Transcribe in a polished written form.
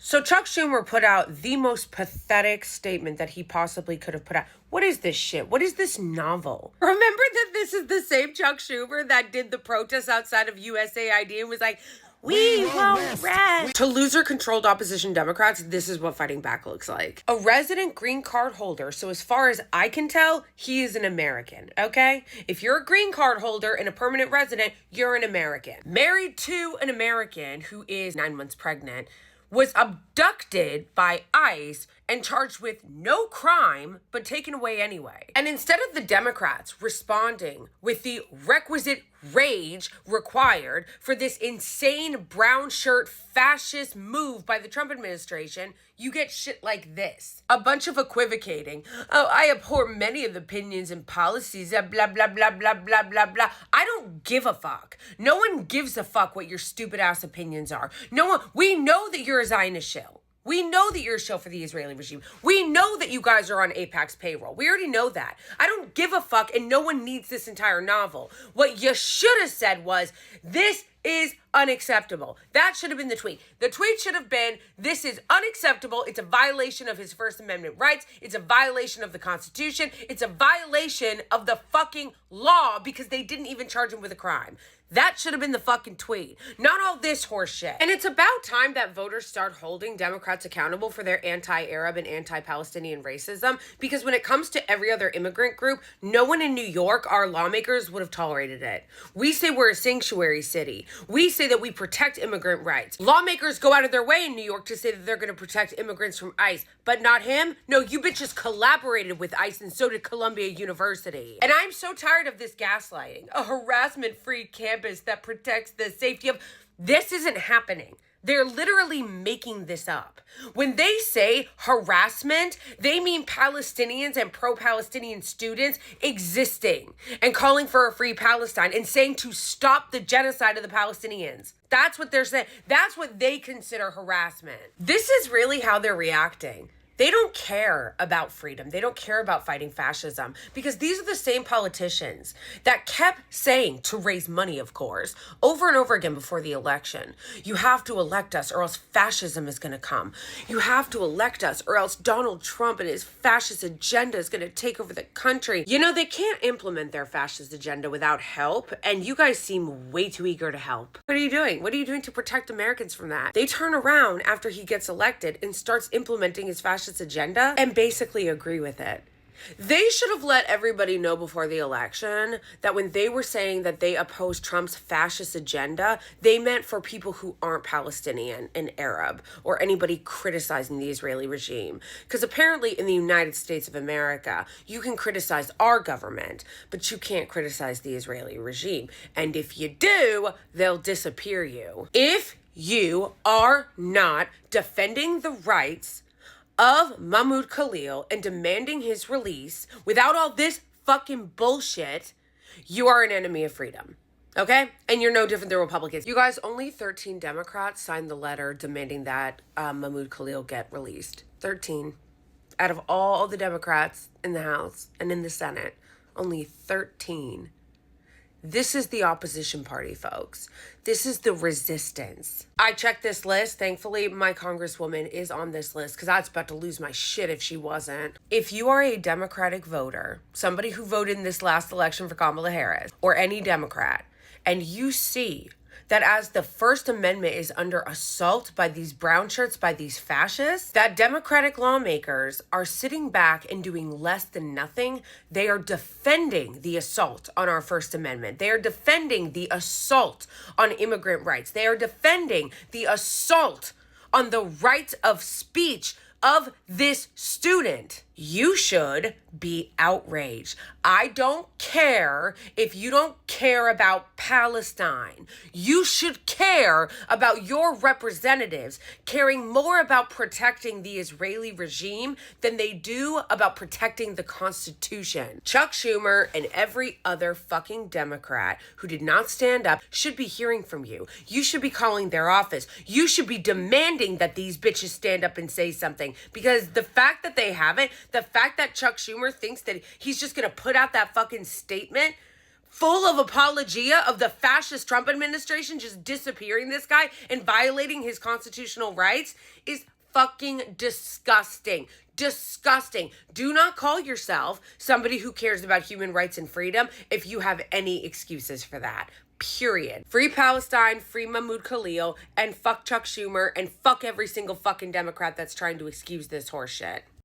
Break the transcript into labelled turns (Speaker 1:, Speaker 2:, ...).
Speaker 1: So Chuck Schumer put out the most pathetic statement that he possibly could have put out. What is this shit? What is this novel? Remember that this is the same Chuck Schumer that did the protests outside of USAID and was like, we won't rest. To loser-controlled opposition Democrats, this is what fighting back looks like. A resident green card holder, so as far as I can tell, he is an American, okay? If you're a green card holder and a permanent resident, you're an American. Married to an American who is 9 months pregnant, was abducted by ICE and charged with no crime, but taken away anyway. And instead of the Democrats responding with the requisite rage required for this insane brown shirt fascist move by the Trump administration, you get shit like this. A bunch of equivocating. Oh, I abhor many of the opinions and policies, blah, blah, blah, blah, blah, blah, blah. I don't give a fuck. No one gives a fuck what your stupid ass opinions are. No one, we know that you're a Zionist shill. We know that you're a shill for the Israeli regime. We know that you guys are on AIPAC's payroll. We already know that. I don't give a fuck, and no one needs this entire novel. What you should have said was, this is unacceptable. That should have been the tweet. The tweet should have been, this is unacceptable. It's a violation of his First Amendment rights. It's a violation of the Constitution. It's a violation of the fucking law because they didn't even charge him with a crime. That should have been the fucking tweet. Not all this horse shit. And it's about time that voters start holding Democrats accountable for their anti-Arab and anti-Palestinian racism, because when it comes to every other immigrant group, no one in New York, our lawmakers, would have tolerated it. We say we're a sanctuary city. We say that we protect immigrant rights. Lawmakers go out of their way in New York to say that they're going to protect immigrants from ICE, but not him. No, you bitches collaborated with ICE, and so did Columbia University. And I'm so tired of this gaslighting. A harassment-free campus that protects the safety of... This isn't happening. They're literally making this up. When they say harassment, they mean Palestinians and pro-Palestinian students existing and calling for a free Palestine and saying to stop the genocide of the Palestinians. That's what they're saying. That's what they consider harassment. This is really how they're reacting. They don't care about freedom. They don't care about fighting fascism, because these are the same politicians that kept saying, to raise money, of course, over and over again before the election, you have to elect us or else fascism is going to come. You have to elect us or else Donald Trump and his fascist agenda is going to take over the country. You know, they can't implement their fascist agenda without help, and you guys seem way too eager to help. What are you doing? What are you doing to protect Americans from that? They turn around after he gets elected and starts implementing his fascist agenda and basically agree with it. They should have let everybody know before the election that when they were saying that they opposed Trump's fascist agenda, they meant for people who aren't Palestinian and Arab or anybody criticizing the Israeli regime. Because apparently in the United States of America, you can criticize our government, but you can't criticize the Israeli regime. And if you do, they'll disappear you. If you are not defending the rights of Mahmoud Khalil and demanding his release without all this fucking bullshit, you are an enemy of freedom. Okay? And you're no different than Republicans. You guys, only 13 Democrats signed the letter demanding that Mahmoud Khalil get released. 13. Out of all the Democrats in the House and in the Senate, only 13. This is the opposition party, folks. This is the resistance. I checked this list. Thankfully, my congresswoman is on this list because I was about to lose my shit if she wasn't. If you are a Democratic voter, somebody who voted in this last election for Kamala Harris, or any Democrat, and you see that as the First Amendment is under assault by these brown shirts, by these fascists, that Democratic lawmakers are sitting back and doing less than nothing. They are defending the assault on our First Amendment. They are defending the assault on immigrant rights. They are defending the assault on the right of speech of this student. You should be outraged. I don't care if you don't care about Palestine. You should care about your representatives caring more about protecting the Israeli regime than they do about protecting the Constitution. Chuck Schumer and every other fucking Democrat who did not stand up should be hearing from you. You should be calling their office. You should be demanding that these bitches stand up and say something, because the fact that they haven't, the fact that Chuck Schumer thinks that he's just going to put out that fucking statement full of apologia of the fascist Trump administration just disappearing this guy and violating his constitutional rights is fucking disgusting. Disgusting. Do not call yourself somebody who cares about human rights and freedom if you have any excuses for that. Period. Free Palestine, free Mahmoud Khalil, and fuck Chuck Schumer, and fuck every single fucking Democrat that's trying to excuse this horse shit.